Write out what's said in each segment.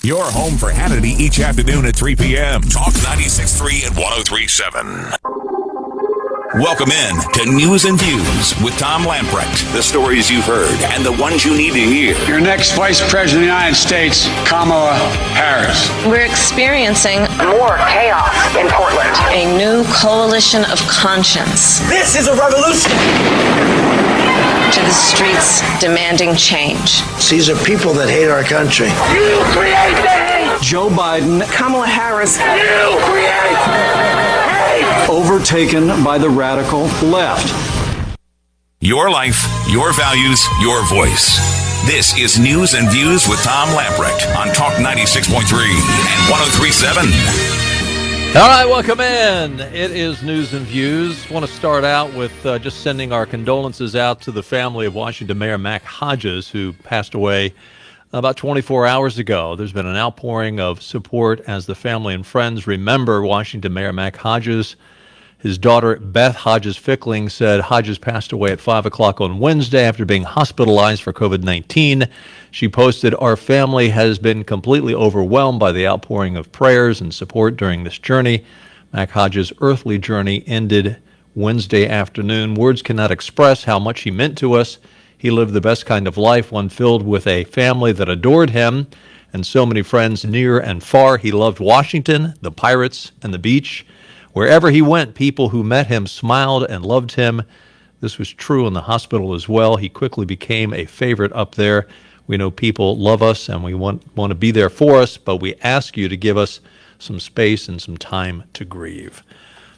Your home for Hannity each afternoon at 3 p.m. Talk 96.3 and 103.7. Welcome in to News and Views with Tom Lamprecht. The stories you've heard and the ones you need to hear. Your next Vice President of the United States, Kamala Harris. We're experiencing more chaos in Portland. A new coalition of conscience. This is a revolution. To the streets demanding change. These are people that hate our country. You create the hate. Joe Biden, Kamala Harris. You create hate. Overtaken by the radical left. Your life, your values, your voice. This is News and Views with Tom Lamprecht on Talk 96.3 and 103.7. All right, welcome in. It is News and Views. Want to start out with just sending our condolences out to the family of Washington Mayor Mac Hodges, who passed away about 24 hours ago. There's been an outpouring of support as the family and friends remember Washington Mayor Mac Hodges. His daughter, Beth Hodges Fickling, said Hodges passed away at 5 o'clock on Wednesday after being hospitalized for COVID-19. She posted, "Our family has been completely overwhelmed by the outpouring of prayers and support during this journey. Mac Hodges' earthly journey ended Wednesday afternoon. Words cannot express how much he meant to us. He lived the best kind of life, one filled with a family that adored him and so many friends near and far. He loved Washington, the Pirates, and the beach. Wherever he went, people who met him smiled and loved him. This was true in the hospital as well. He quickly became a favorite up there. We know people love us and we want to be there for us, but we ask you to give us some space and some time to grieve."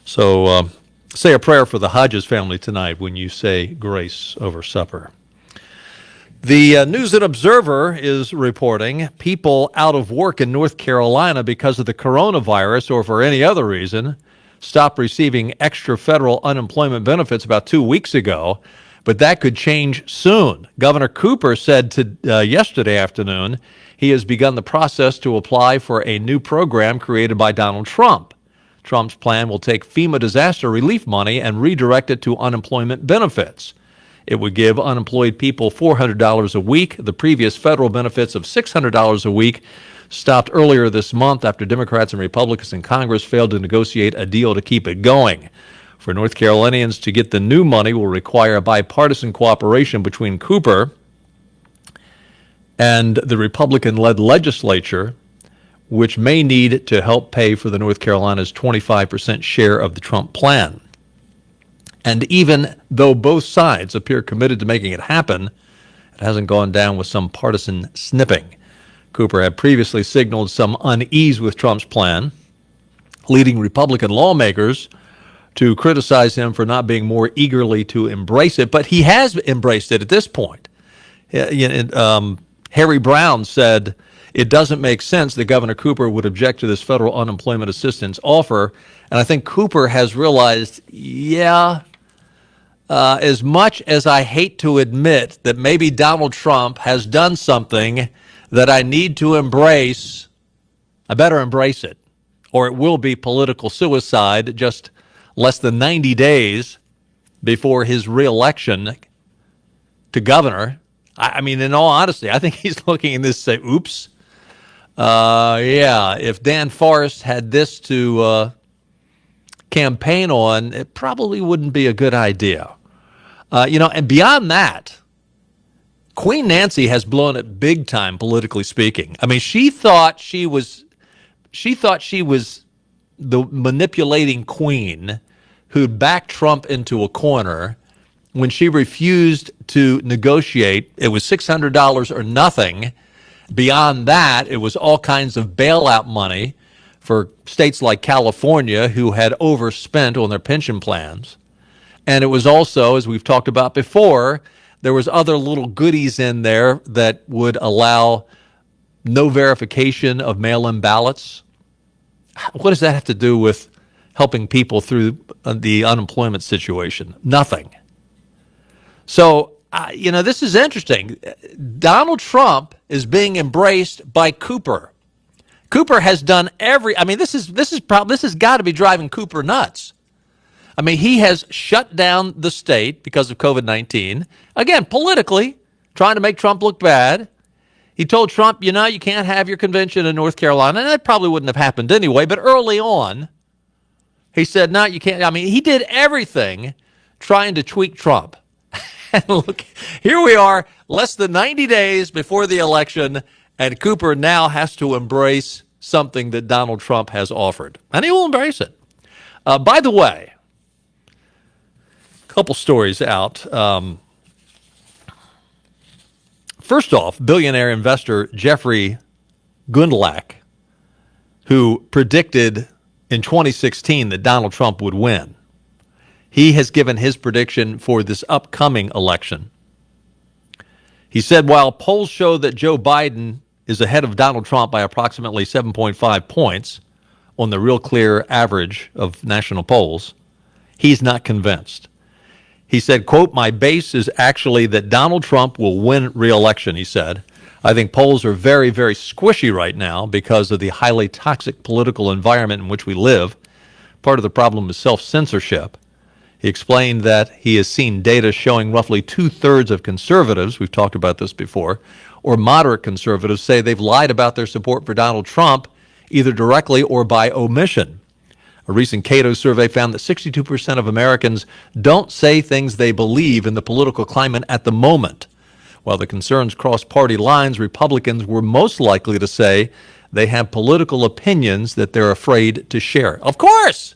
So say a prayer for the Hodges family tonight when you say grace over supper. The News and Observer is reporting people out of work in North Carolina because of the coronavirus or for any other reason stopped receiving extra federal unemployment benefits about 2 weeks ago, but that could change soon. Governor Cooper said yesterday afternoon he has begun the process to apply for a new program created by Donald Trump. Trump's plan will take FEMA disaster relief money and redirect it to unemployment benefits. It would give unemployed people $400 a week. The previous federal benefits of $600 a week stopped earlier this month after Democrats and Republicans in Congress failed to negotiate a deal to keep it going. For North Carolinians to get the new money will require a bipartisan cooperation between Cooper and the Republican-led legislature, which may need to help pay for the North Carolina's 25% share of the Trump plan. And even though both sides appear committed to making it happen, it hasn't gone down with some partisan snipping. Cooper had previously signaled some unease with Trump's plan, leading Republican lawmakers to criticize him for not being more eagerly to embrace it, but he has embraced it at this point. Harry Brown said it doesn't make sense that Governor Cooper would object to this federal unemployment assistance offer, and I think Cooper has realized, as much as I hate to admit that maybe Donald Trump has done something that I need to embrace, I better embrace it, or it will be political suicide just less than 90 days before his reelection to governor. I mean, in all honesty, I think he's looking at this and say, oops, if Dan Forrest had this to campaign on, it probably wouldn't be a good idea. And beyond that, Queen Nancy has blown it big time, politically speaking. I mean, she thought she was the manipulating queen who'd backed Trump into a corner when she refused to negotiate. It was $600 or nothing. Beyond that, it was all kinds of bailout money for states like California who had overspent on their pension plans. And it was also, as we've talked about before, there was other little goodies in there that would allow no verification of mail-in ballots. What does that have to do with helping people through the unemployment situation? Nothing. So, this is interesting. Donald Trump is being embraced by Cooper. Cooper has done this has got to be driving Cooper nuts. I mean, he has shut down the state because of COVID-19. Again, politically, trying to make Trump look bad. He told Trump, you can't have your convention in North Carolina. And that probably wouldn't have happened anyway. But early on, he said, no, you can't. I mean, he did everything trying to tweak Trump. And look, here we are, less than 90 days before the election, and Cooper now has to embrace something that Donald Trump has offered. And he will embrace it. By the way, a couple stories out. First off, billionaire investor Jeffrey Gundlach, who predicted in 2016 that Donald Trump would win. He has given his prediction for this upcoming election. He said, while polls show that Joe Biden is ahead of Donald Trump by approximately 7.5 points on the Real Clear average of national polls, he's not convinced. He said, quote, my base is actually that Donald Trump will win re-election, he said. I think polls are very, very squishy right now because of the highly toxic political environment in which we live. Part of the problem is self-censorship. He explained that he has seen data showing roughly 2/3 of conservatives, we've talked about this before, or moderate conservatives say they've lied about their support for Donald Trump, either directly or by omission. A recent Cato survey found that 62% of Americans don't say things they believe in the political climate at the moment. While the concerns cross party lines, Republicans were most likely to say they have political opinions that they're afraid to share. Of course!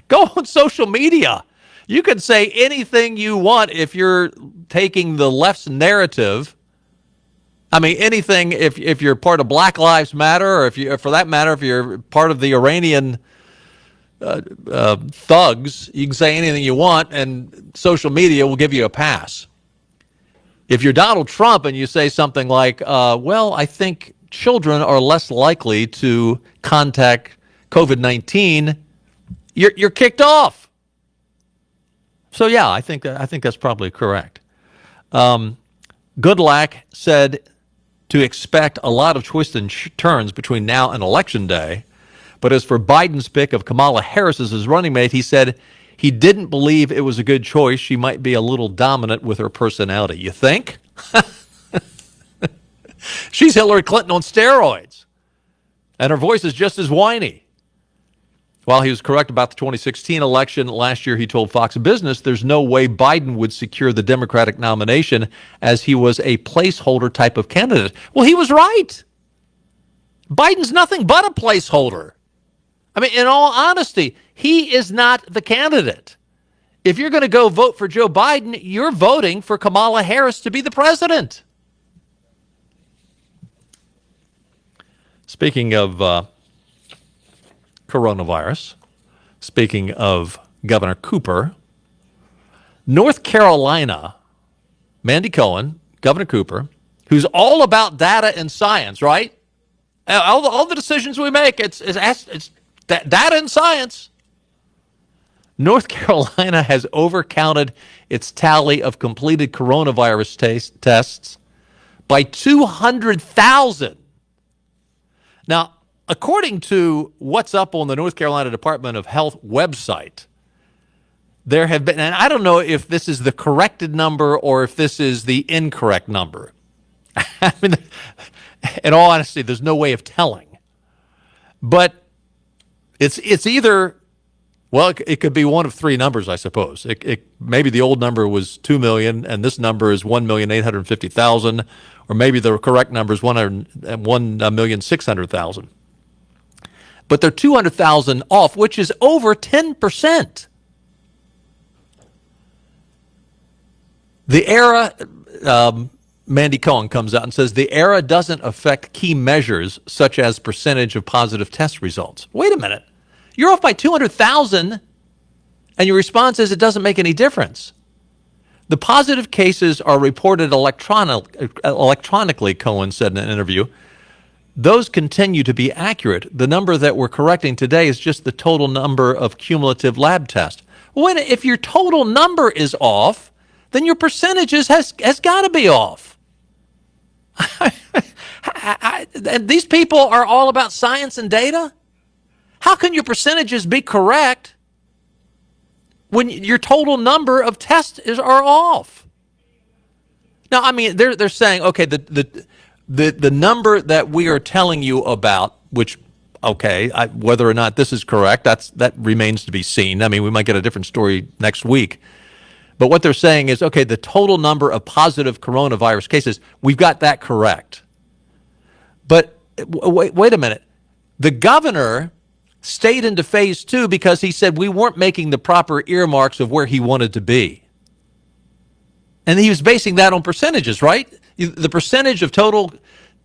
Go on social media. You can say anything you want if you're taking the left's narrative. I mean, anything, if you're part of Black Lives Matter, or if for that matter, if you're part of the Iranian thugs, you can say anything you want, and social media will give you a pass. If you're Donald Trump and you say something like, well, I think children are less likely to contact COVID-19, you're kicked off. So yeah, I think that's probably correct. Goodlack said to expect a lot of twists and turns between now and Election Day. But as for Biden's pick of Kamala Harris as his running mate, he said he didn't believe it was a good choice. She might be a little dominant with her personality. You think? She's Hillary Clinton on steroids. And her voice is just as whiny. While he was correct about the 2016 election, last year he told Fox Business there's no way Biden would secure the Democratic nomination as he was a placeholder type of candidate. Well, he was right. Biden's nothing but a placeholder. I mean, in all honesty, he is not the candidate. If you're going to go vote for Joe Biden, you're voting for Kamala Harris to be the president. Speaking of coronavirus, speaking of Governor Cooper, North Carolina, Mandy Cohen, Governor Cooper, who's all about data and science, right? All the decisions we make, it's data and science. North Carolina has overcounted its tally of completed coronavirus tests by 200,000. Now, according to what's up on the North Carolina Department of Health website, there have been, and I don't know if this is the corrected number or if this is the incorrect number. I mean, in all honesty, there's no way of telling. But it's either, well, it could be one of three numbers, I suppose. Maybe the old number was 2 million and this number is 1,850,000, or maybe the correct number is 1,600,000. But they're 200,000 off, which is over 10%. The ERA, Mandy Cohen comes out and says the ERA doesn't affect key measures such as percentage of positive test results. Wait a minute. You're off by 200,000 and your response is it doesn't make any difference. The positive cases are reported electronically, Cohen said in an interview. Those continue to be accurate. The number that we're correcting today is just the total number of cumulative lab tests. Well, if your total number is off, then your percentages has got to be off. And these people are all about science and data. How can your percentages be correct when your total number of tests are off? Now, I mean, they're saying, okay, the number that we are telling you about, which, okay, whether or not this is correct, that remains to be seen. I mean, we might get a different story next week. But what they're saying is, okay, the total number of positive coronavirus cases, we've got that correct. But wait a minute. The governor stayed into phase 2 because he said we weren't making the proper earmarks of where he wanted to be. And he was basing that on percentages, right? The percentage of total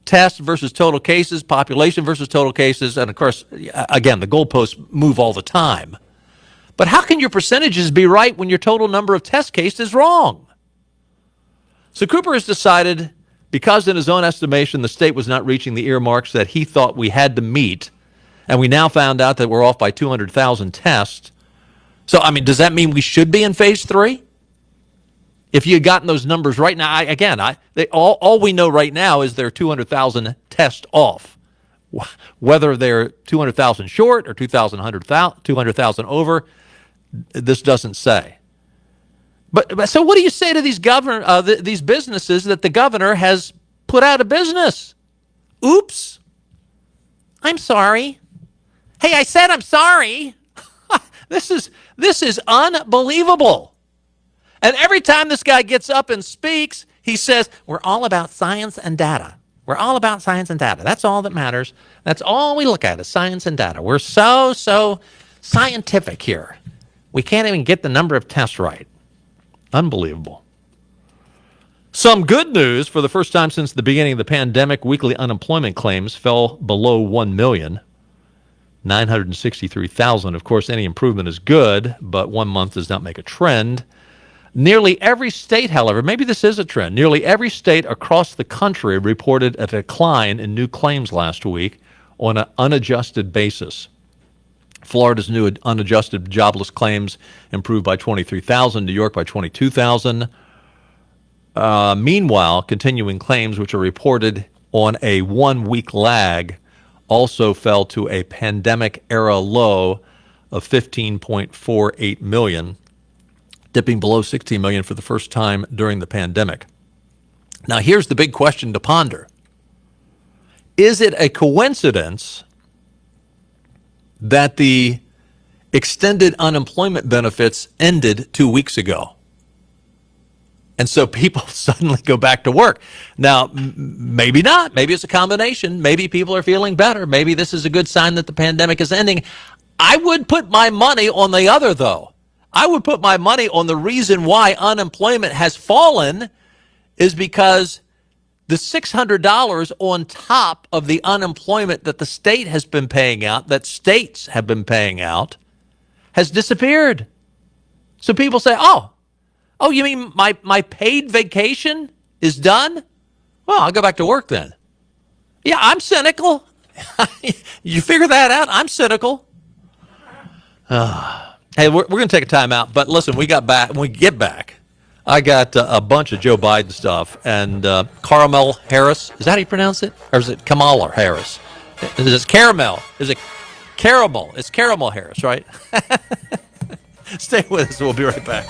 tests versus total cases, population versus total cases, and of course, again, the goalposts move all the time. But how can your percentages be right when your total number of test cases is wrong? So Cooper has decided, because in his own estimation, the state was not reaching the earmarks that he thought we had to meet, and we now found out that we're off by 200,000 tests. So, I mean, does that mean we should be in phase 3? If you had gotten those numbers right now, all we know right now is they're 200,000 tests off. Whether they're 200,000 short or 200,000 over, this doesn't say. But so what do you say to these these businesses that the governor has put out of business? Oops. I'm sorry. Hey, I said I'm sorry. This is unbelievable. And every time this guy gets up and speaks, he says, we're all about science and data. We're all about science and data. That's all that matters. That's all we look at is science and data. We're so scientific here. We can't even get the number of tests right. Unbelievable. Some good news: for the first time since the beginning of the pandemic, weekly unemployment claims fell below 1 million. 963,000. Of course, any improvement is good, but 1 month does not make a trend. Nearly every state, however, maybe this is a trend, nearly every state across the country reported a decline in new claims last week on an unadjusted basis. Florida's new unadjusted jobless claims improved by 23,000, New York by 22,000. Meanwhile, continuing claims, which are reported on a 1-week lag, also fell to a pandemic-era low of 15.48 million, dipping below 16 million for the first time during the pandemic. Now, here's the big question to ponder. Is it a coincidence that the extended unemployment benefits ended 2 weeks ago? And so people suddenly go back to work. Now, maybe not. Maybe it's a combination. Maybe people are feeling better. Maybe this is a good sign that the pandemic is ending. I would put my money on the other, though. I would put my money on the reason why unemployment has fallen is because the $600 on top of the unemployment that the state has been paying out, that states have been paying out, has disappeared. So people say, oh, you mean my paid vacation is done? Well, I'll go back to work then. Yeah, I'm cynical. You figure that out? I'm cynical. Hey, we're going to take a time out, but listen, when we get back, I got a bunch of Joe Biden stuff, and Caramel Harris, is that how you pronounce it? Or is it Kamala Harris? Is it caramel? Is it caramel? It's Caramel Harris, right? Stay with us. We'll be right back.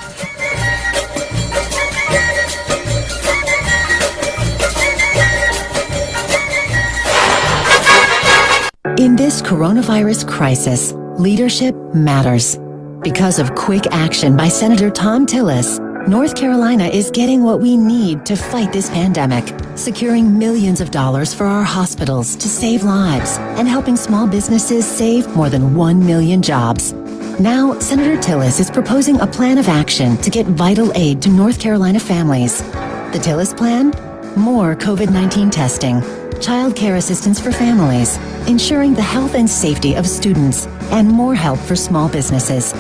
In this coronavirus crisis, leadership matters. Because of quick action by Senator Thom Tillis, North Carolina is getting what we need to fight this pandemic, securing millions of dollars for our hospitals to save lives and helping small businesses save more than 1 million jobs. Now, Senator Tillis is proposing a plan of action to get vital aid to North Carolina families. The Tillis plan? More COVID-19 testing, child care assistance for families, ensuring the health and safety of students, and more help for small businesses.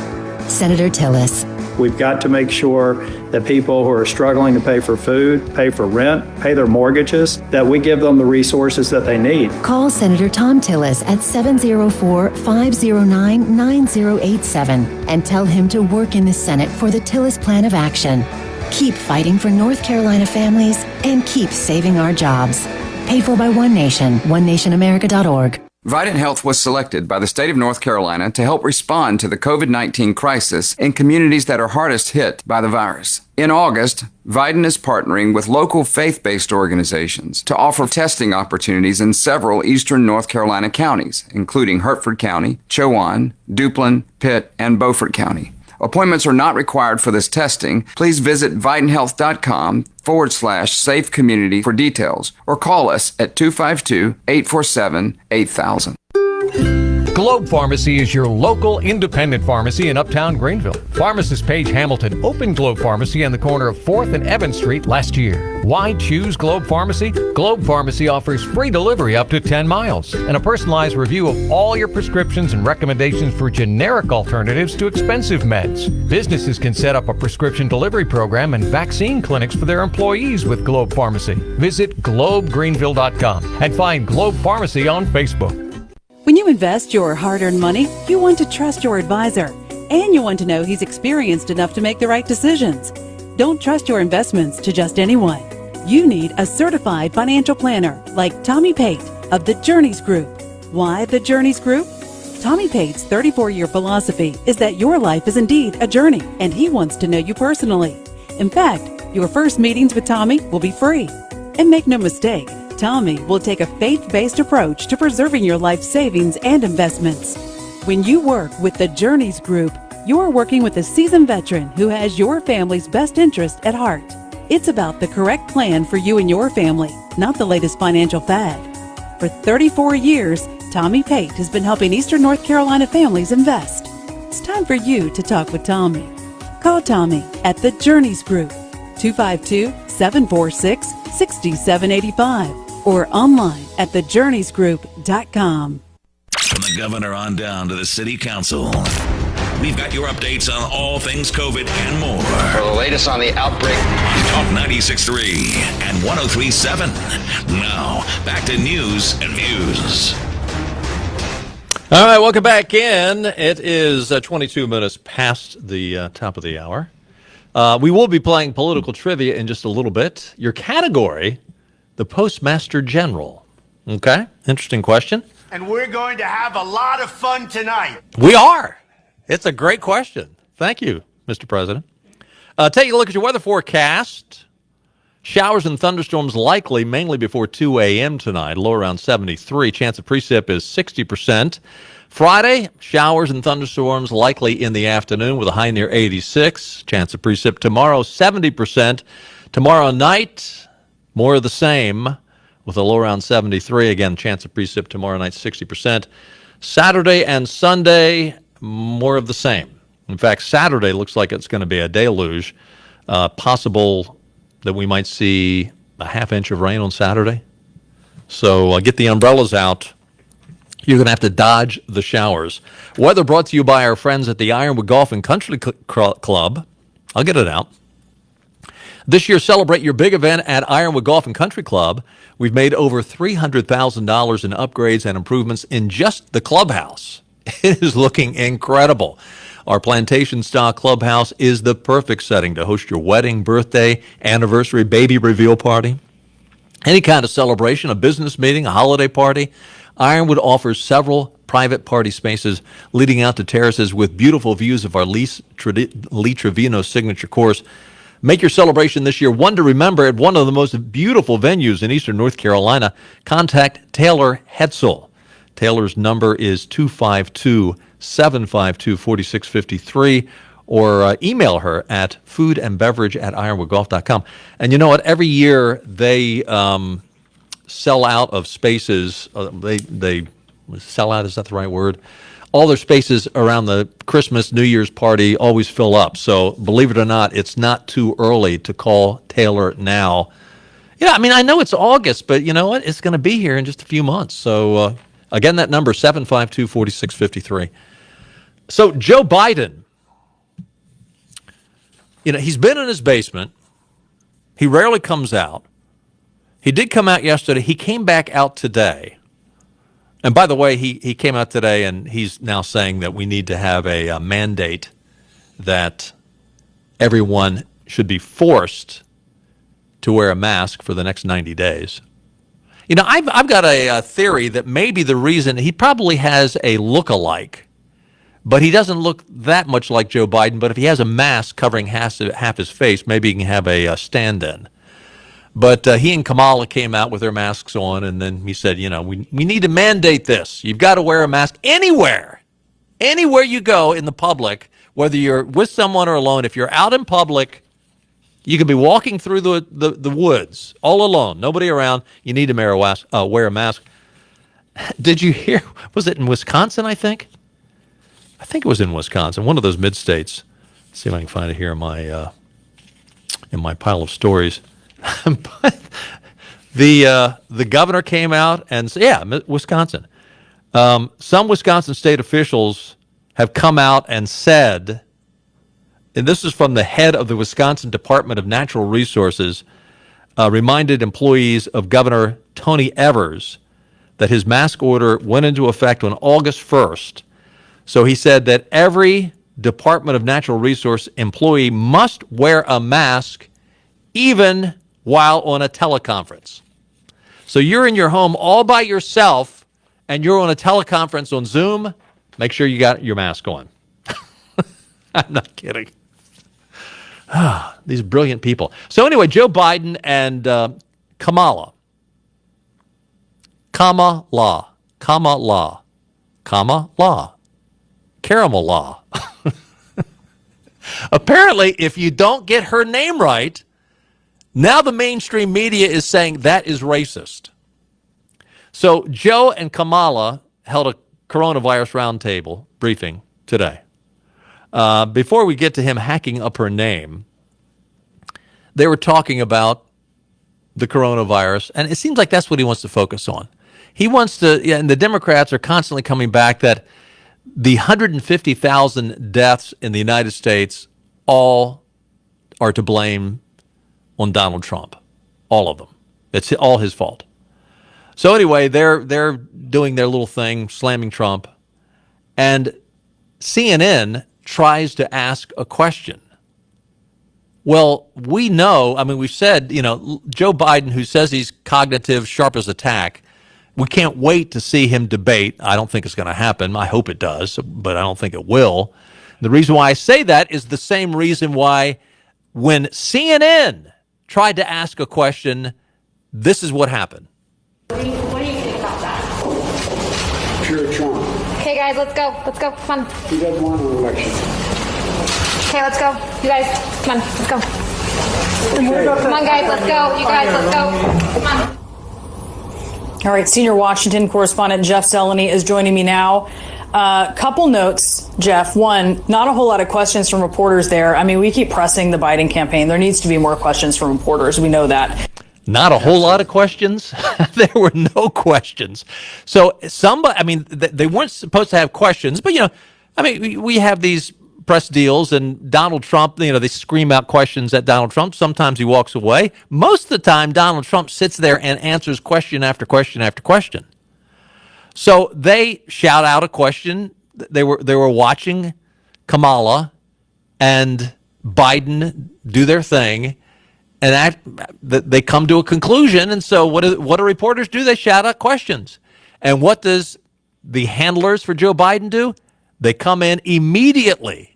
Senator Tillis. We've got to make sure that people who are struggling to pay for food, pay for rent, pay their mortgages, that we give them the resources that they need. Call Senator Thom Tillis at 704-509-9087 and tell him to work in the Senate for the Tillis Plan of Action. Keep fighting for North Carolina families and keep saving our jobs. Paid for by One Nation, onenationamerica.org. Vidant Health was selected by the state of North Carolina to help respond to the COVID-19 crisis in communities that are hardest hit by the virus. In August, Vidant is partnering with local faith-based organizations to offer testing opportunities in several eastern North Carolina counties, including Hertford County, Chowan, Duplin, Pitt, and Beaufort County. Appointments are not required for this testing. Please visit vidanthealth.com/safe community for details or call us at 252-847-8000. Globe Pharmacy is your local independent pharmacy in Uptown Greenville. Pharmacist Paige Hamilton opened Globe Pharmacy on the corner of 4th and Evans Street last year. Why choose Globe Pharmacy? Globe Pharmacy offers free delivery up to 10 miles and a personalized review of all your prescriptions and recommendations for generic alternatives to expensive meds. Businesses can set up a prescription delivery program and vaccine clinics for their employees with Globe Pharmacy. Visit globegreenville.com and find Globe Pharmacy on Facebook. When you invest your hard-earned money, you want to trust your advisor, and you want to know he's experienced enough to make the right decisions. Don't trust your investments to just anyone. You need a certified financial planner like Tommy Pate of the Journeys Group. Why the Journeys Group? Tommy Pate's 34-year philosophy is that your life is indeed a journey, and he wants to know you personally. In fact, your first meetings with Tommy will be free. And make no mistake, Tommy will take a faith-based approach to preserving your life savings and investments. When you work with the Journeys Group, you're working with a seasoned veteran who has your family's best interest at heart. It's about the correct plan for you and your family, not the latest financial fad. For 34 years, Tommy Pate has been helping Eastern North Carolina families invest. It's time for you to talk with Tommy. Call Tommy at the Journeys Group, 252-746-6785. or online at thejourneysgroup.com. From the governor on down to the city council, we've got your updates on all things COVID and more. For the latest on the outbreak, Talk 96.3 and 103.7. Now, back to news and views. All right, welcome back in. It is 22 minutes past the top of the hour. We will be playing political trivia in just a little bit. Your category, the Postmaster General. Okay, interesting question. And we're going to have a lot of fun tonight. We are. It's a great question. Thank you, Mr. President. Take a look at your weather forecast. Showers and thunderstorms likely mainly before 2 a.m. tonight, low around 73. Chance of precip is 60%. Friday, showers and thunderstorms likely in the afternoon with a high near 86. Chance of precip tomorrow, 70%. Tomorrow night, more of the same with a low around 73. Again, chance of precip tomorrow night, 60%. Saturday and Sunday, more of the same. In fact, Saturday looks like it's going to be a deluge. Possible that we might see a half inch of rain on Saturday. So get the umbrellas out. You're going to have to dodge the showers. Weather brought to you by our friends at the Ironwood Golf and Country Club. I'll get it out. This year, celebrate your big event at Ironwood Golf and Country Club. We've made over $300,000 in upgrades and improvements in just the clubhouse. It is looking incredible. Our plantation-style clubhouse is the perfect setting to host your wedding, birthday, anniversary, baby reveal party. Any kind of celebration, a business meeting, a holiday party. Ironwood offers several private party spaces leading out to terraces with beautiful views of our Lee Trevino signature course. Make your celebration this year one to remember at one of the most beautiful venues in Eastern North Carolina. Contact Taylor Hetzel. Taylor's number is 252-752-4653 or email her at foodandbeverage@ironwoodgolf.com. And you know what? Every year they sell out of spaces. They sell out, is that the right word? All their spaces around the Christmas, New Year's party always fill up. So believe it or not, it's not too early to call Taylor now. Yeah, I mean, I know it's August, but you know what? It's going to be here in just a few months. So again, that number, 752-4653. So Joe Biden, he's been in his basement. He rarely comes out. He did come out yesterday. He came back out today. And by the way, he came out today and he's now saying that we need to have a mandate that everyone should be forced to wear a mask for the next 90 days. You know, I've got a theory that maybe the reason he probably has a look-alike, but he doesn't look that much like Joe Biden. But if he has a mask covering half his face, maybe he can have a stand-in. But he and Kamala came out with their masks on, and then he said, you know, we need to mandate this. You've got to wear a mask anywhere you go in the public, whether you're with someone or alone. If you're out in public, you could be walking through the woods all alone, nobody around. You need to wear a mask. Did you hear? Was it in Wisconsin, I think? I think it was in Wisconsin, one of those mid-states. Let's see if I can find it here in my pile of stories. But the governor came out and said, yeah, Wisconsin. Some Wisconsin state officials have come out and said, and this is from the head of the Wisconsin Department of Natural Resources, reminded employees of Governor Tony Evers that his mask order went into effect on August 1st. So he said that every Department of Natural Resource employee must wear a mask even while on a teleconference. So you're in your home all by yourself and you're on a teleconference on Zoom, make sure you got your mask on. I'm not kidding. These brilliant people. So anyway, Joe Biden and Kamala. Caramel law. Apparently, if you don't get her name right, now the mainstream media is saying that is racist. So Joe and Kamala held a coronavirus roundtable briefing today. Before we get to him hacking up her name, they were talking about the coronavirus, and it seems like that's what he wants to focus on. He wants to, and the Democrats are constantly coming back that the 150,000 deaths in the United States all are to blame on Donald Trump, all of them. It's all his fault. So anyway, they're doing their little thing, slamming Trump, and CNN tries to ask a question. Well, we know, I mean, we've said, you know, Joe Biden, who says he's cognitive, sharp as a tack, we can't wait to see him debate. I don't think it's going to happen. I hope it does, but I don't think it will. The reason why I say that is the same reason why when CNN tried to ask a question, this is what happened. What do you think about that? Pure Trump. Okay, guys, let's go. Let's go. Come on. He doesn't want an election. Okay, let's go. You guys, come on. Let's go. Come on, guys. Let's go. You guys, let's go. Come on. All right, senior Washington correspondent Jeff Zeleny is joining me now. Couple notes, Jeff. One, not a whole lot of questions from reporters there. I mean, we keep pressing the Biden campaign. There needs to be more questions from reporters. We know that. Not a whole lot of questions. There were no questions. So somebody, I mean, they weren't supposed to have questions, but, you know, I mean, we have these press deals and Donald Trump, you know, they scream out questions at Donald Trump. Sometimes he walks away. Most of the time, Donald Trump sits there and answers question after question after question. So they shout out a question. They were watching Kamala and Biden do their thing, and they come to a conclusion. And so what do reporters do? They shout out questions. And what does the handlers for Joe Biden do? They come in immediately.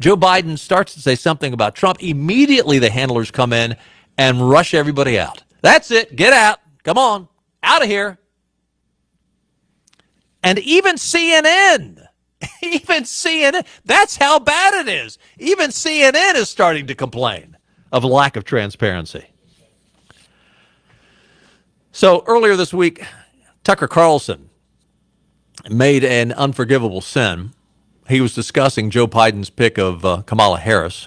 Joe Biden starts to say something about Trump. Immediately the handlers come in and rush everybody out. That's it. Get out. Come on. Out of here. And even CNN, that's how bad it is. Even CNN is starting to complain of lack of transparency. So earlier this week, Tucker Carlson made an unforgivable sin. He was discussing Joe Biden's pick of Kamala Harris,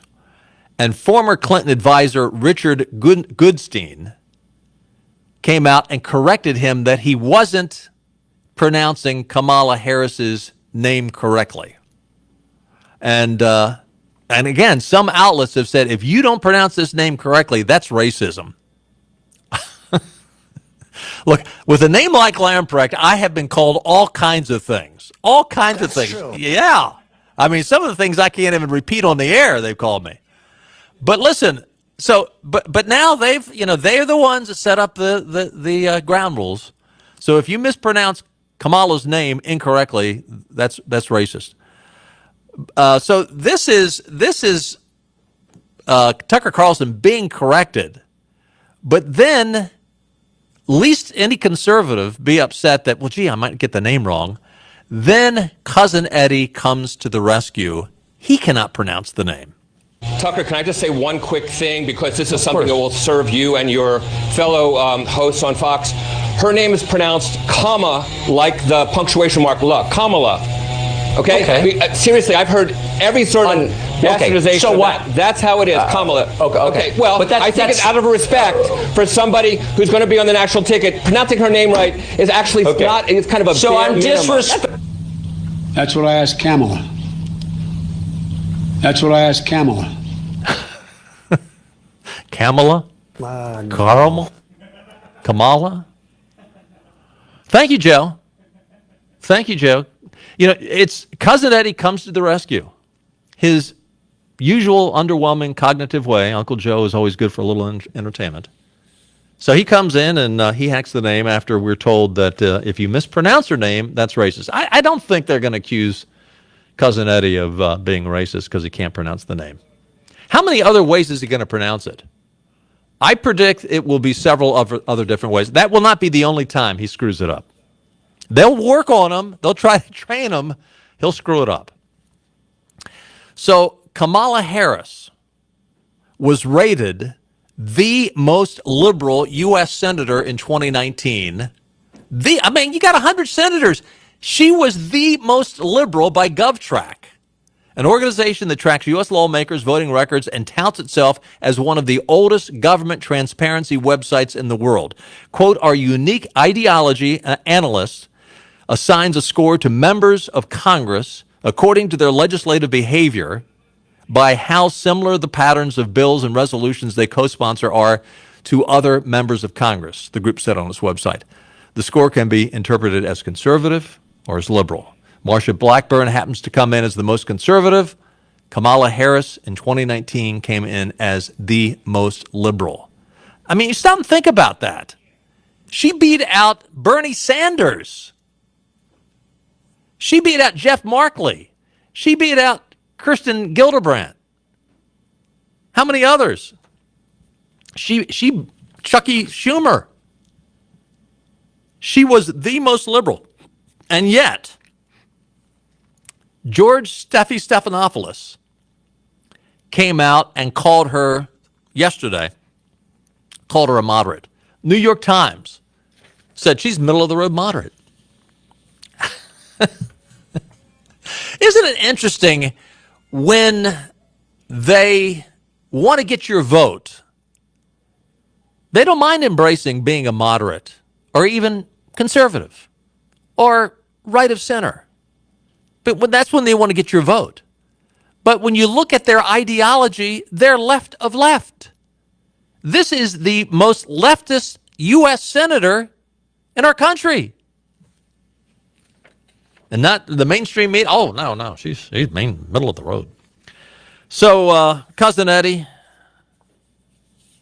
and former Clinton advisor Richard Goodstein came out and corrected him that he wasn't pronouncing Kamala Harris's name correctly. And again, some outlets have said, if you don't pronounce this name correctly, that's racism. Look, with a name like Lamprecht, I have been called all kinds of things. All kinds of things. True. Yeah. I mean, some of the things I can't even repeat on the air, they've called me. But listen, But now they're the ones that set up the ground rules. So if you mispronounce Kamala's name incorrectly, that's racist. So this is Tucker Carlson being corrected, but then least any conservative be upset that, well, gee, I might get the name wrong. Then Cousin Eddie comes to the rescue. He cannot pronounce the name. Tucker, can I just say one quick thing, because this is something that will serve you and your fellow hosts on Fox. Her name is pronounced comma, like the punctuation mark la, Kamala. Okay? Seriously, I've heard every sort of bastardization. So what? That's how it is, Kamala. Okay. Well, but I think it's out of respect for somebody who's going to be on the national ticket. Pronouncing her name right is actually not. It's kind of a. So I'm disrespecting. That's what I asked Kamala. That's what I asked Kamala. Kamala? Kamala? Thank you, Joe. Thank you, Joe. It's Cousin Eddie comes to the rescue. His usual underwhelming cognitive way. Uncle Joe is always good for a little entertainment. So he comes in and he hacks the name after we're told that if you mispronounce her name, that's racist. I don't think they're going to accuse Cousin Eddie of being racist because he can't pronounce the name. How many other ways is he going to pronounce it? I predict it will be several other different ways. That will not be the only time he screws it up. They'll work on him. They'll try to train him. He'll screw it up. So Kamala Harris was rated the most liberal U.S. senator in 2019. You got 100 senators. She was the most liberal by GovTrack, an organization that tracks U.S. lawmakers' voting records and touts itself as one of the oldest government transparency websites in the world. Quote, our unique ideology analyst assigns a score to members of Congress according to their legislative behavior by how similar the patterns of bills and resolutions they co-sponsor are to other members of Congress, the group said on its website. The score can be interpreted as conservative or as liberal. Marsha Blackburn happens to come in as the most conservative. Kamala Harris in 2019 came in as the most liberal. I mean, you stop and think about that. She beat out Bernie Sanders. She beat out Jeff Markley. She beat out Kirsten Gillibrand. How many others? Chucky Schumer. She was the most liberal. And yet, George Stephanopoulos came out and called her yesterday, called her a moderate. New York Times said she's middle-of-the-road moderate. Isn't it interesting when they want to get your vote, they don't mind embracing being a moderate or even conservative or right of center. But that's when they want to get your vote. But when you look at their ideology, they're left of left. This is the most leftist U.S. senator in our country. And not the mainstream media. Oh, no. She's middle of the road. So Cousin Eddie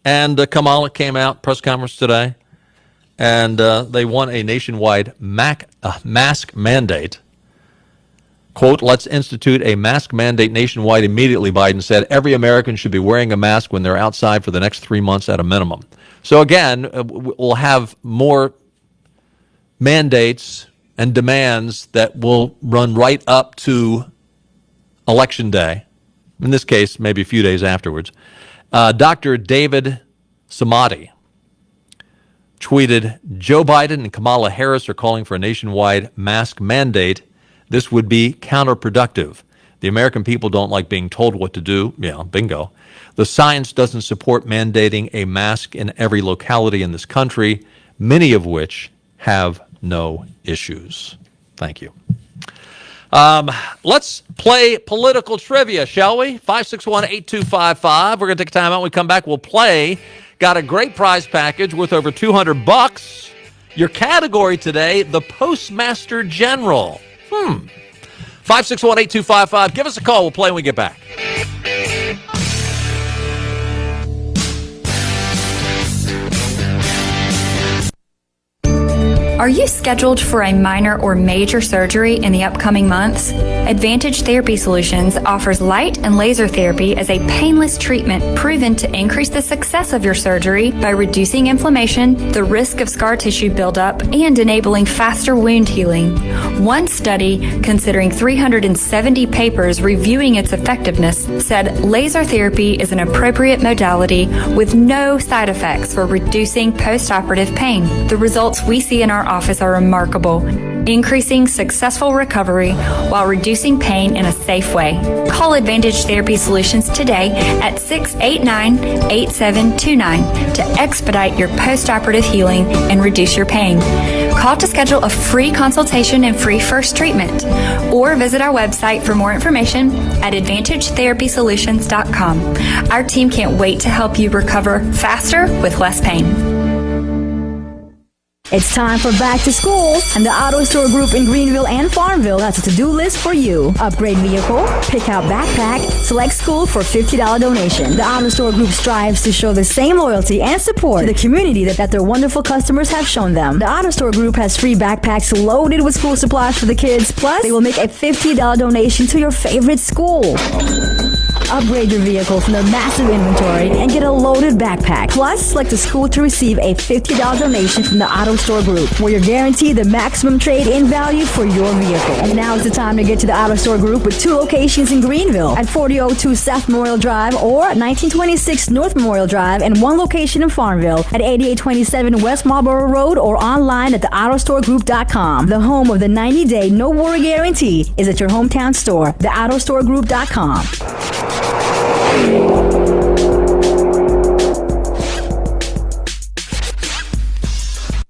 and Kamala came out, press conference today, and they want a nationwide mask mandate. Quote, let's institute a mask mandate nationwide immediately, Biden said. Every American should be wearing a mask when they're outside for the next 3 months at a minimum. So again, we'll have more mandates and demands that will run right up to Election Day. In this case, maybe a few days afterwards. Dr. David Samadi tweeted, Joe Biden and Kamala Harris are calling for a nationwide mask mandate. This would be counterproductive. The American people don't like being told what to do. Yeah, bingo. The science doesn't support mandating a mask in every locality in this country, many of which have no issues. Thank you. Let's play political trivia, shall we? 561-8255. We're going to take a time out. When we come back, we'll play. Got a great prize package worth over $200. Your category today, the Postmaster General. 561-8255. Give us a call. We'll play when we get back. Are you scheduled for a minor or major surgery in the upcoming months? Advantage Therapy Solutions offers light and laser therapy as a painless treatment proven to increase the success of your surgery by reducing inflammation, the risk of scar tissue buildup, and enabling faster wound healing. One study, considering 370 papers reviewing its effectiveness, said laser therapy is an appropriate modality with no side effects for reducing post-operative pain. The results we see in our office are remarkable, increasing successful recovery while reducing pain in a safe way. Call Advantage Therapy Solutions today at 689-8729 to expedite your post-operative healing and reduce your pain. Call to schedule a free consultation and free first treatment, or visit our website for more information at AdvantageTherapySolutions.com. Our team can't wait to help you recover faster with less pain. It's time for back to school, and the Auto Store Group in Greenville and Farmville has a to-do list for you. Upgrade vehicle, pick out backpack, select school for $50 donation. The Auto Store Group strives to show the same loyalty and support to the community that their wonderful customers have shown them. The Auto Store Group has free backpacks loaded with school supplies for the kids, plus they will make a $50 donation to your favorite school. Upgrade your vehicle from their massive inventory and get a loaded backpack. Plus, select a school to receive a $50 donation from the Auto Store Group, where you're guaranteed the maximum trade-in value for your vehicle. And now is the time to get to the Auto Store Group with 2 locations in Greenville at 4002 South Memorial Drive or 1926 North Memorial Drive, and 1 location in Farmville at 8827 West Marlboro Road, or online at theautostoregroup.com. The home of the 90-day no-worry guarantee is at your hometown store, theautostoregroup.com.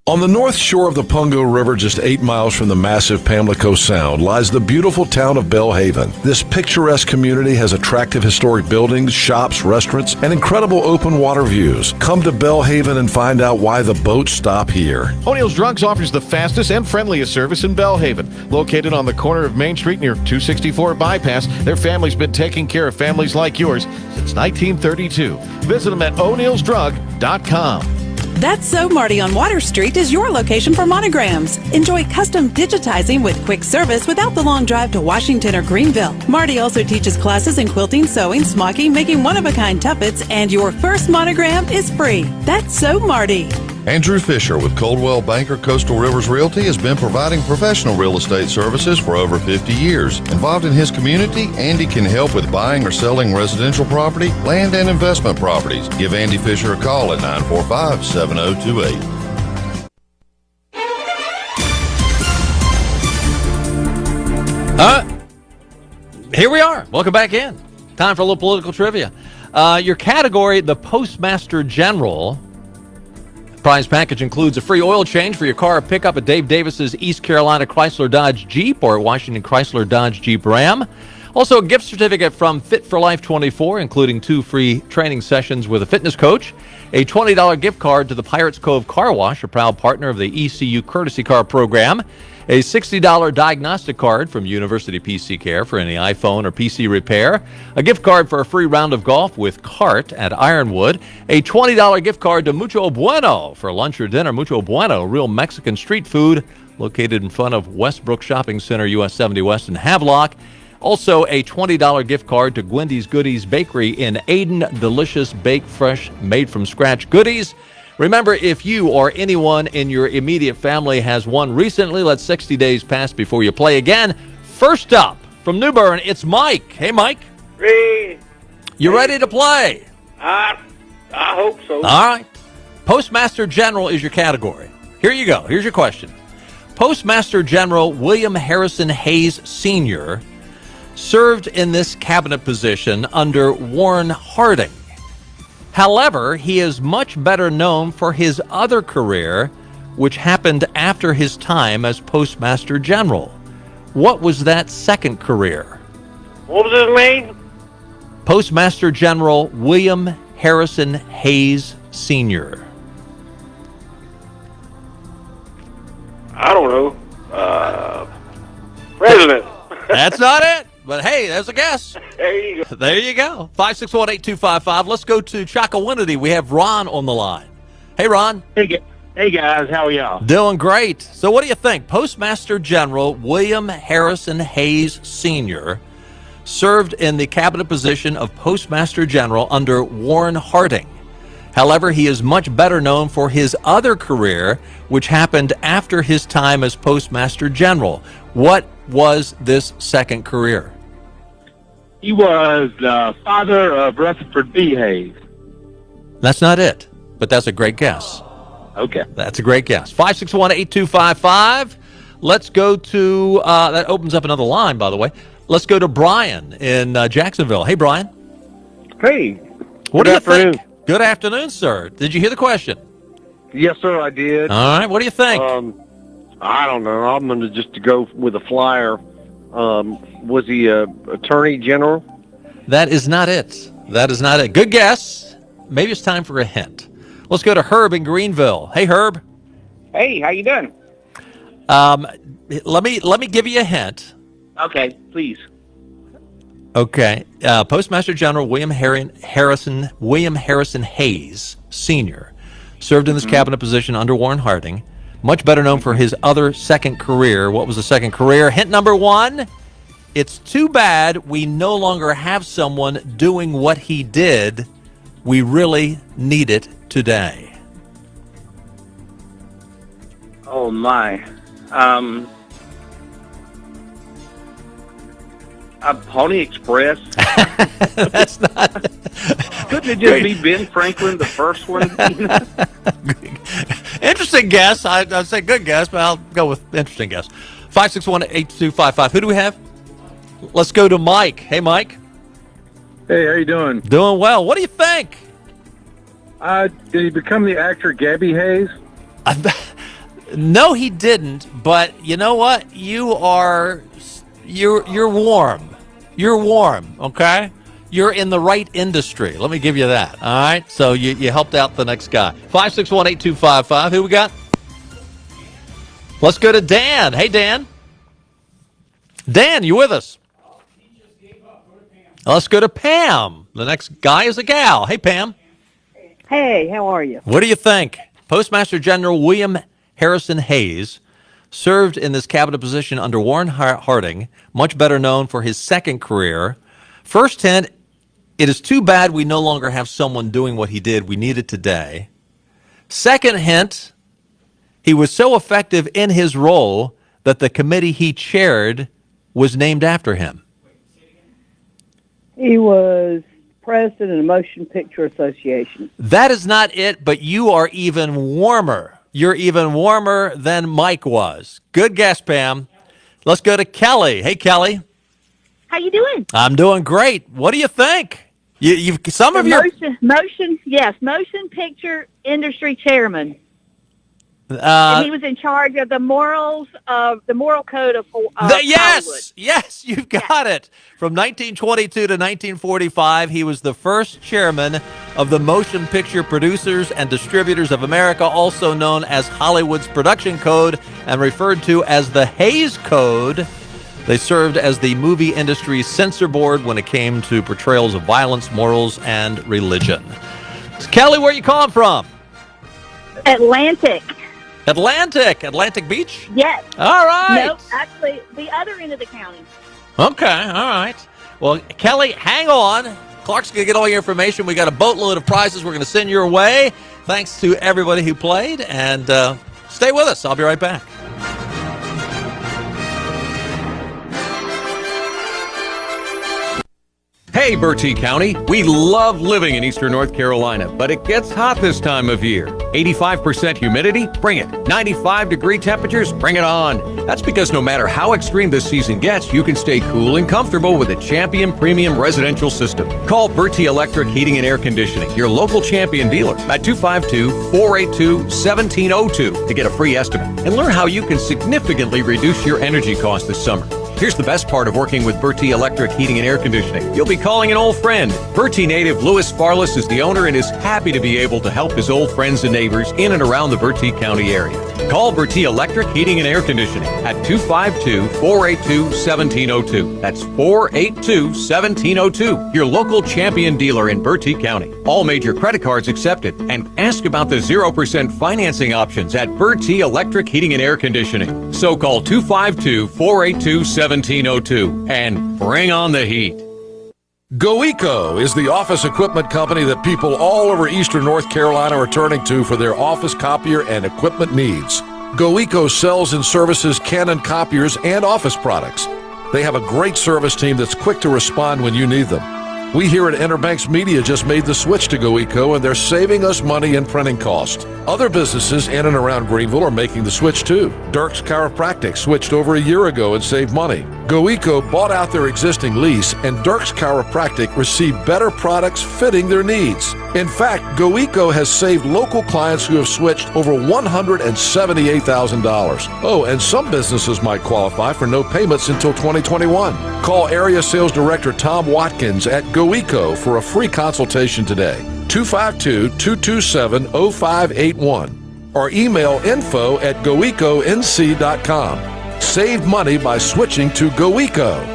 On the north shore of the Pungo River, just 8 miles from the massive Pamlico Sound, lies the beautiful town of Belhaven. This picturesque community has attractive historic buildings, shops, restaurants, and incredible open water views. Come to Belhaven and find out why the boats stop here. O'Neill's Drugs offers the fastest and friendliest service in Belhaven. Located on the corner of Main Street near 264 Bypass, their family's been taking care of families like yours since 1932. Visit them at o'neillsdrug.com. That's So Marty on Water Street is your location for monograms. Enjoy custom digitizing with quick service without the long drive to Washington or Greenville. Marty also teaches classes in quilting, sewing, smocking, making one-of-a-kind tuppets, and your first monogram is free. That's So Marty. Andrew Fisher with Coldwell Banker Coastal Rivers Realty has been providing professional real estate services for over 50 years. Involved in his community, Andy can help with buying or selling residential property, land, and investment properties. Give Andy Fisher a call at 945-7028. Here we are. Welcome back in. Time for a little political trivia. Your category, the Postmaster General. Prize package includes a free oil change for your car pickup at Dave Davis's East Carolina Chrysler Dodge Jeep or at Washington Chrysler Dodge Jeep Ram. Also, a gift certificate from Fit for Life 24, including 2 free training sessions with a fitness coach, a $20 gift card to the Pirates Cove Car Wash, a proud partner of the ECU Courtesy Car Program, a $60 diagnostic card from University PC Care for any iPhone or PC repair, a gift card for a free round of golf with Cart at Ironwood, a $20 gift card to Mucho Bueno for lunch or dinner. Mucho Bueno, real Mexican street food located in front of Westbrook Shopping Center, US 70 West in Havelock. Also, a $20 gift card to Gwendy's Goodies Bakery in Ayden. Delicious, baked, fresh, made-from-scratch goodies. Remember, if you or anyone in your immediate family has won recently, let 60 days pass before you play again. First up, from New Bern, it's Mike. Hey, Mike. Reed. You ready to play? I hope so. All right. Postmaster General is your category. Here you go. Here's your question. Postmaster General William Harrison Hayes Sr. served in this cabinet position under Warren Harding. However, he is much better known for his other career, which happened after his time as Postmaster General. What was that second career? What was his name? Postmaster General William Harrison Hayes Sr. I don't know. President. That's not it. But hey, there's a guess. There you go. There you go. 561-8255. Let's go to Chakawinity. We have Ron on the line. Hey, Ron. Hey, Hey, guys. How are y'all? Doing great. So what do you think? Postmaster General William Harrison Hayes Sr. served in the cabinet position of Postmaster General under Warren Harding. However, he is much better known for his other career, which happened after his time as Postmaster General. What was this second career? He was the father of Rutherford B. Hayes. That's not it, but that's a great guess. Okay. That's a great guess. 561-8255. Let's go to, that opens up another line, by the way. Let's go to Brian in Jacksonville. Hey, Brian. Hey. What do you think? Good afternoon, sir. Did you hear the question? Yes, sir, I did. All right. What do you think? I don't know. I'm going to just go with a flyer. Was he a attorney general? That is not it. That is not it. Good guess. Maybe it's time for a hint. Let's go to Herb in Greenville. Hey, Herb. Hey, how you doing? Let me give you a hint. Okay, please. Okay. Postmaster General William Harrison Hayes Sr. served in this cabinet position under Warren Harding. Much better known for his other second career. What was the second career? Hint number one. It's too bad we no longer have someone doing what he did. We really need it today. Oh, my. Pony Express. That's not. Couldn't it just be Ben Franklin, the first one? Interesting guess. I'd say good guess, but I'll go with interesting guess. 561-8255. Who do we have? Let's go to Mike. Hey, Mike. Hey, how you doing? Doing well. What do you think? Did he become the actor Gabby Hayes? No, he didn't. But you know what? You're warm. You're warm, okay? You're in the right industry. Let me give you that, all right? So you helped out the next guy. 561-8255. Who we got? Let's go to Dan. Hey, Dan. Dan, you with us? Let's go to Pam. The next guy is a gal. Hey, Pam. Hey, how are you? What do you think? Postmaster General William Harrison Hayes served in this cabinet position under Warren Harding, much better known for his second career. First hint, it is too bad we no longer have someone doing what he did. We need it today. Second hint, he was so effective in his role that the committee he chaired was named after him. He was president of the Motion Picture Association. That is not it, but you are even warmer. You're even warmer than Mike was. Good guess, Pam. Let's go to Kelly. Hey, Kelly. How you doing? I'm doing great. What do you think? You've some of your motion picture industry chairman. And he was in charge of the moral code of yes, you've got it. From 1922 to 1945, he was the first chairman of the Motion Picture Producers and Distributors of America, also known as Hollywood's Production Code and referred to as the Hays Code. They served as the movie industry's censor board when it came to portrayals of violence, morals, and religion. Kelly, where are you calling from? Atlantic Beach? Yes. All right. No, actually, the other end of the county. Okay, all right. Well, Kelly, hang on. Clark's going to get all your information. We got a boatload of prizes we're going to send your way. Thanks to everybody who played, and stay with us. I'll be right back. Hey, Bertie County, we love living in eastern North Carolina, but it gets hot this time of year. 85% humidity? Bring it. 95-degree temperatures? Bring it on. That's because no matter how extreme this season gets, you can stay cool and comfortable with a Champion Premium Residential System. Call Bertie Electric Heating and Air Conditioning, your local Champion dealer, at 252-482-1702 to get a free estimate and learn how you can significantly reduce your energy costs this summer. Here's the best part of working with Bertie Electric Heating and Air Conditioning. You'll be calling an old friend. Bertie native Louis Farless is the owner and is happy to be able to help his old friends and neighbors in and around the Bertie County area. Call Bertie Electric Heating and Air Conditioning at 252-482-1702. That's 482-1702. Your local Champion dealer in Bertie County. All major credit cards accepted. And ask about the 0% financing options at Bertie Electric Heating and Air Conditioning. So call 252-482-1702 and bring on the heat. GoEco is the office equipment company that people all over eastern North Carolina are turning to for their office copier and equipment needs. GoEco sells and services Canon copiers and office products. They have a great service team that's quick to respond when you need them. We here at Interbanks Media just made the switch to GoEco, and they're saving us money in printing costs. Other businesses in and around Greenville are making the switch too. Dirk's Chiropractic switched over a year ago and saved money. GoEco bought out their existing lease, and Dirk's Chiropractic received better products fitting their needs. In fact, GoEco has saved local clients who have switched over $178,000. Oh, and some businesses might qualify for no payments until 2021. Call Area Sales Director Tom Watkins at GoEco for a free consultation today. 252-227-0581 or email info@goeconc.com. Save money by switching to GoEco.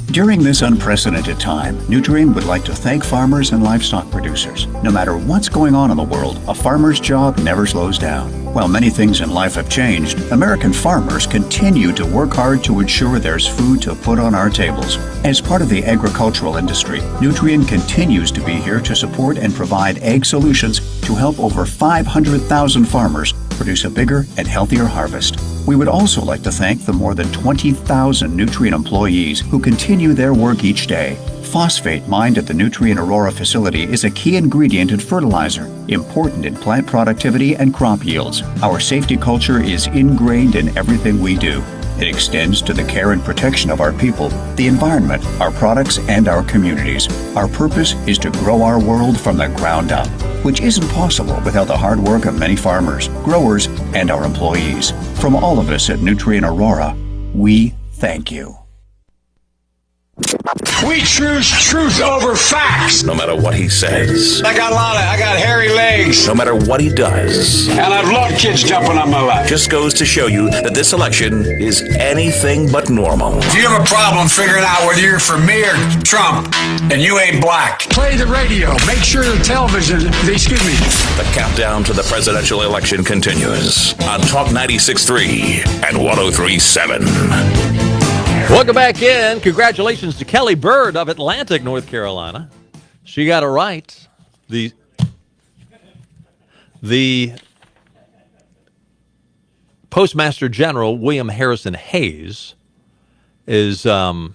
During this unprecedented time, Nutrien would like to thank farmers and livestock producers. No matter what's going on in the world, a farmer's job never slows down. While many things in life have changed, American farmers continue to work hard to ensure there's food to put on our tables. As part of the agricultural industry, Nutrien continues to be here to support and provide ag solutions to help over 500,000 farmers produce a bigger and healthier harvest. We would also like to thank the more than 20,000 Nutrien employees who continue their work each day. Phosphate mined at the Nutrien Aurora facility is a key ingredient in fertilizer, important in plant productivity and crop yields. Our safety culture is ingrained in everything we do. It extends to the care and protection of our people, the environment, our products, and our communities. Our purpose is to grow our world from the ground up, which isn't possible without the hard work of many farmers, growers, and our employees. From all of us at Nutrien Aurora, we thank you. We choose truth over facts. No matter what he says. I got hairy legs. No matter what he does. And I've loved kids jumping on my lap. Just goes to show you that this election is anything but normal. If you have a problem figuring out whether you're for me or Trump, and you ain't black, play the radio. Make sure the television, The countdown to the presidential election continues on Talk 96.3 and 103.7. Welcome back in. Congratulations to Kelly Bird of Atlantic, North Carolina. She got it right. The Postmaster General, William Harrison Hayes, is not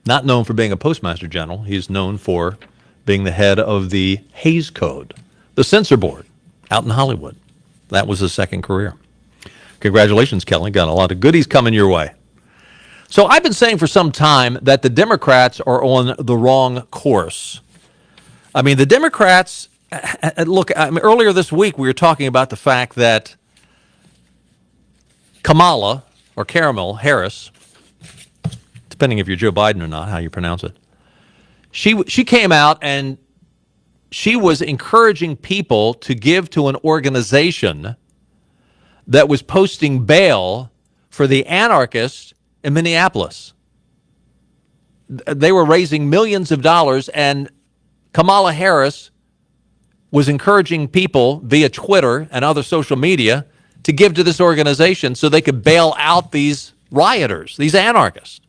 known for being a Postmaster General. He's known for being the head of the Hays Code, the censor board out in Hollywood. That was his second career. Congratulations, Kelly. Got a lot of goodies coming your way. So I've been saying for some time that the Democrats are on the wrong course. I mean, the Democrats, look, earlier this week we were talking about the fact that Kamala, or Caramel Harris, depending if you're Joe Biden or not, how you pronounce it, she came out and she was encouraging people to give to an organization that was posting bail for the anarchists in Minneapolis. They were raising millions of dollars, and Kamala Harris was encouraging people via Twitter and other social media to give to this organization so they could bail out these rioters, these anarchists.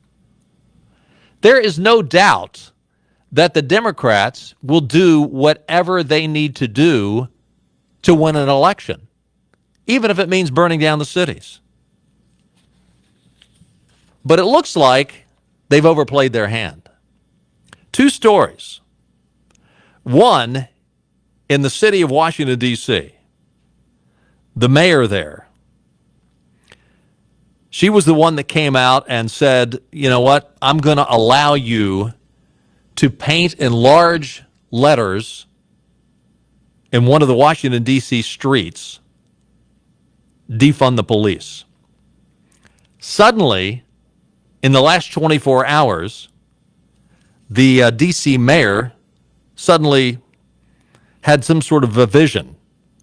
There is no doubt that the Democrats will do whatever they need to do to win an election, even if it means burning down the cities. But it looks like they've overplayed their hand. Two stories. One, in the city of Washington, D.C., the mayor there, she was the one that came out and said, you know what, I'm going to allow you to paint in large letters in one of the Washington, D.C. streets, defund the police. Suddenly, in the last 24 hours, the D.C. mayor suddenly had some sort of a vision.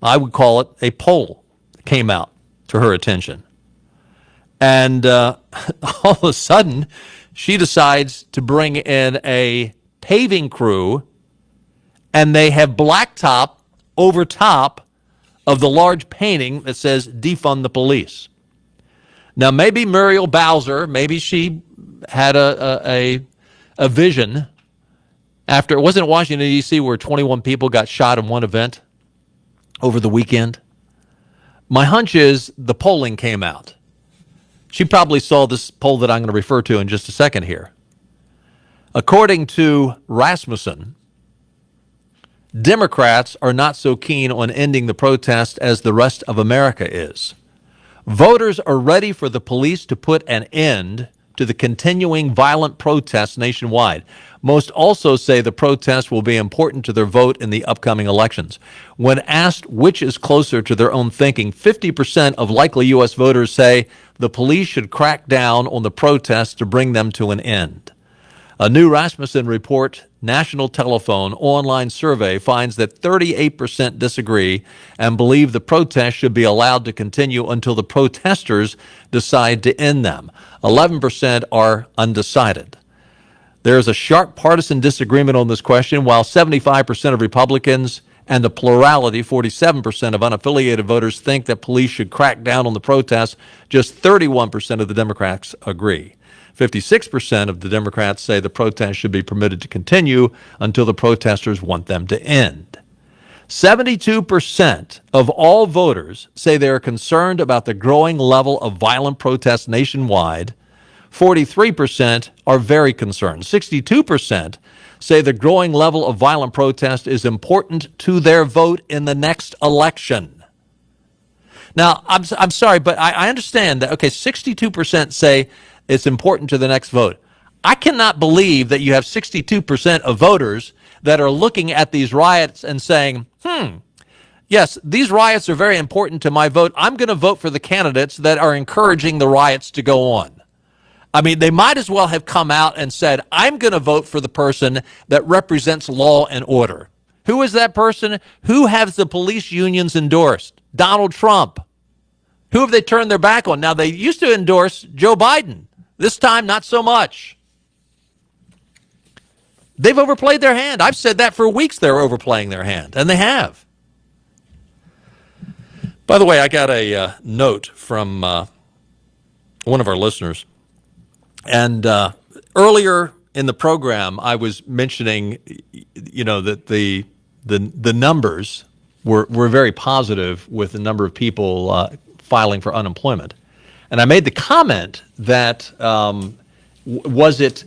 I would call it a poll, came out to her attention. And all of a sudden, she decides to bring in a paving crew, and they have blacktop over top of the large painting that says defund the police. Now, maybe Muriel Bowser, maybe she had a vision after, it wasn't Washington, D.C., where 21 people got shot in one event over the weekend. My hunch is the polling came out. She probably saw this poll that I'm going to refer to in just a second here. According to Rasmussen, Democrats are not so keen on ending the protest as the rest of America is. Voters are ready for the police to put an end to the continuing violent protests nationwide. Most also say the protest will be important to their vote in the upcoming elections. When asked which is closer to their own thinking, 50% of likely U.S. voters say the police should crack down on the protests to bring them to an end. A new Rasmussen Report National Telephone online survey finds that 38% disagree and believe the protests should be allowed to continue until the protesters decide to end them. 11% are undecided. There is a sharp partisan disagreement on this question. While 75% of Republicans and the plurality, 47% of unaffiliated voters, think that police should crack down on the protests, just 31% of the Democrats agree. 56% of the Democrats say the protests should be permitted to continue until the protesters want them to end. 72% of all voters say they are concerned about the growing level of violent protests nationwide. 43% are very concerned. 62% say the growing level of violent protest is important to their vote in the next election. Now, I'm sorry, but I understand that, okay, 62% say it's important to the next vote. I cannot believe that you have 62% of voters that are looking at these riots and saying, yes, these riots are very important to my vote. I'm going to vote for the candidates that are encouraging the riots to go on. I mean, they might as well have come out and said, I'm going to vote for the person that represents law and order. Who is that person? Who has the police unions endorsed? Donald Trump. Who have they turned their back on? Now, they used to endorse Joe Biden. This time, not so much. They've overplayed their hand. I've said that for weeks. They're overplaying their hand, and they have. By the way, I got a note from one of our listeners. And earlier in the program, I was mentioning, that the numbers were very positive with the number of people filing for unemployment. And I made the comment that was it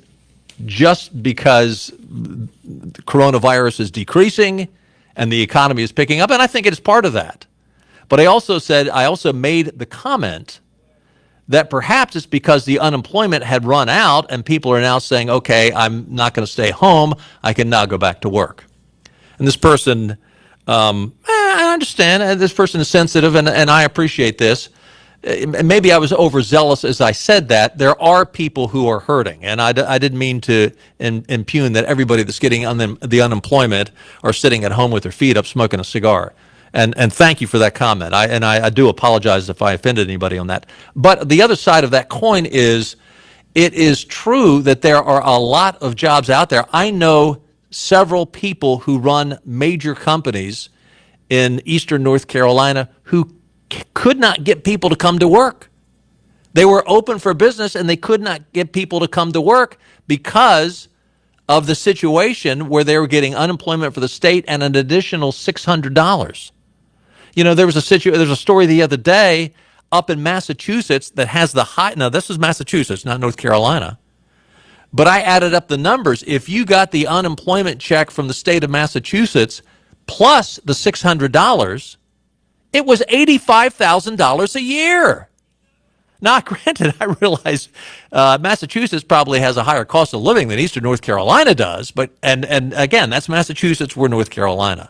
just because the coronavirus is decreasing and the economy is picking up? And I think it is part of that. But I also made the comment that perhaps it's because the unemployment had run out and people are now saying, okay, I'm not going to stay home. I can now go back to work. And this person, I understand, this person is sensitive, and I appreciate this. Maybe I was overzealous as I said that. There are people who are hurting, and I didn't mean to impugn that everybody that's getting the unemployment are sitting at home with their feet up smoking a cigar. And thank you for that comment. I do apologize if I offended anybody on that. But the other side of that coin is, it is true that there are a lot of jobs out there. I know several people who run major companies in eastern North Carolina who could not get people to come to work. They were open for business and they could not get people to come to work because of the situation where they were getting unemployment for the state and an additional $600. There's a story the other day up in Massachusetts that has the high. Now, this is Massachusetts, not North Carolina. But I added up the numbers. If you got the unemployment check from the state of Massachusetts plus the $600, it was $85,000 a year. Now, granted, I realize Massachusetts probably has a higher cost of living than Eastern North Carolina does, but and again, that's Massachusetts, we're North Carolina.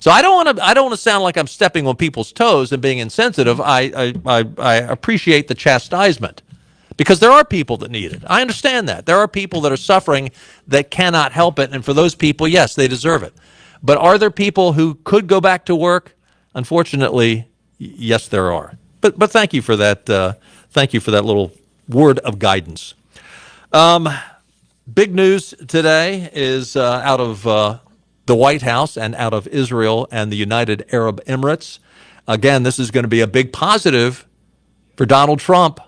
So I don't want to sound like I'm stepping on people's toes and being insensitive. I appreciate the chastisement because there are people that need it. I understand that. There are people that are suffering that cannot help it, and for those people, yes, they deserve it. But are there people who could go back to work? Unfortunately, yes, there are. But thank you for that. Thank you for that little word of guidance. Big news today is out of the White House and out of Israel and the United Arab Emirates. Again, this is going to be a big positive for Donald Trump.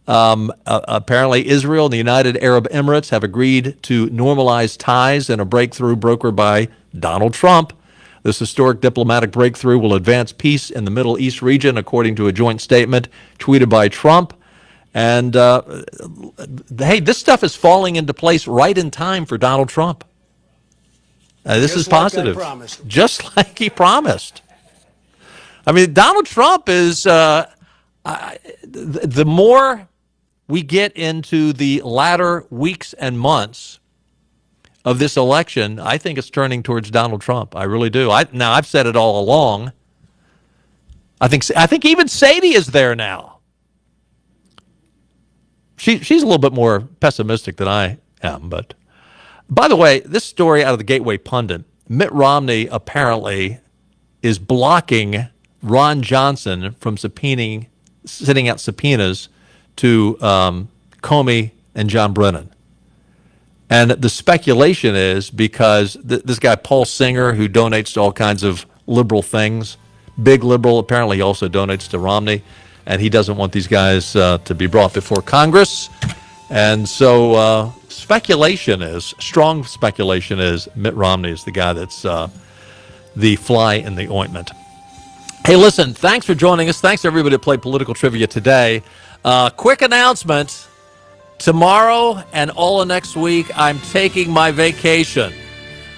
Apparently, Israel and the United Arab Emirates have agreed to normalize ties in a breakthrough brokered by Donald Trump. This historic diplomatic breakthrough will advance peace in the Middle East region, according to a joint statement tweeted by Trump. And, hey, this stuff is falling into place right in time for Donald Trump. This is positive. Just like he promised. I mean, Donald Trump is, the more we get into the latter weeks and months of this election, I think it's turning towards Donald Trump. I really do. Now, I've said it all along. I think even Sadie is there now. She's a little bit more pessimistic than I am. But by the way, this story out of the Gateway Pundit, Mitt Romney apparently is blocking Ron Johnson from sending out subpoenas to Comey and John Brennan. And the speculation is because this guy, Paul Singer, who donates to all kinds of liberal things, big liberal, apparently he also donates to Romney, and he doesn't want these guys to be brought before Congress. And so strong speculation is Mitt Romney is the guy that's the fly in the ointment. Hey, listen, thanks for joining us. Thanks, everybody, that played Political Trivia today. Quick announcement. Tomorrow and all of next week, I'm taking my vacation.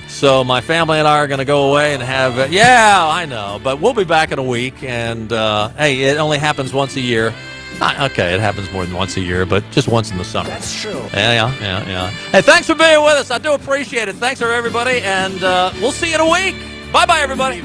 So my family and I are going to go away and have, yeah, I know, but we'll be back in a week. And, hey, it only happens once a year. Okay, it happens more than once a year, but just once in the summer. That's true. Yeah. Hey, thanks for being with us. I do appreciate it. Thanks, everybody, and we'll see you in a week. Bye-bye, everybody.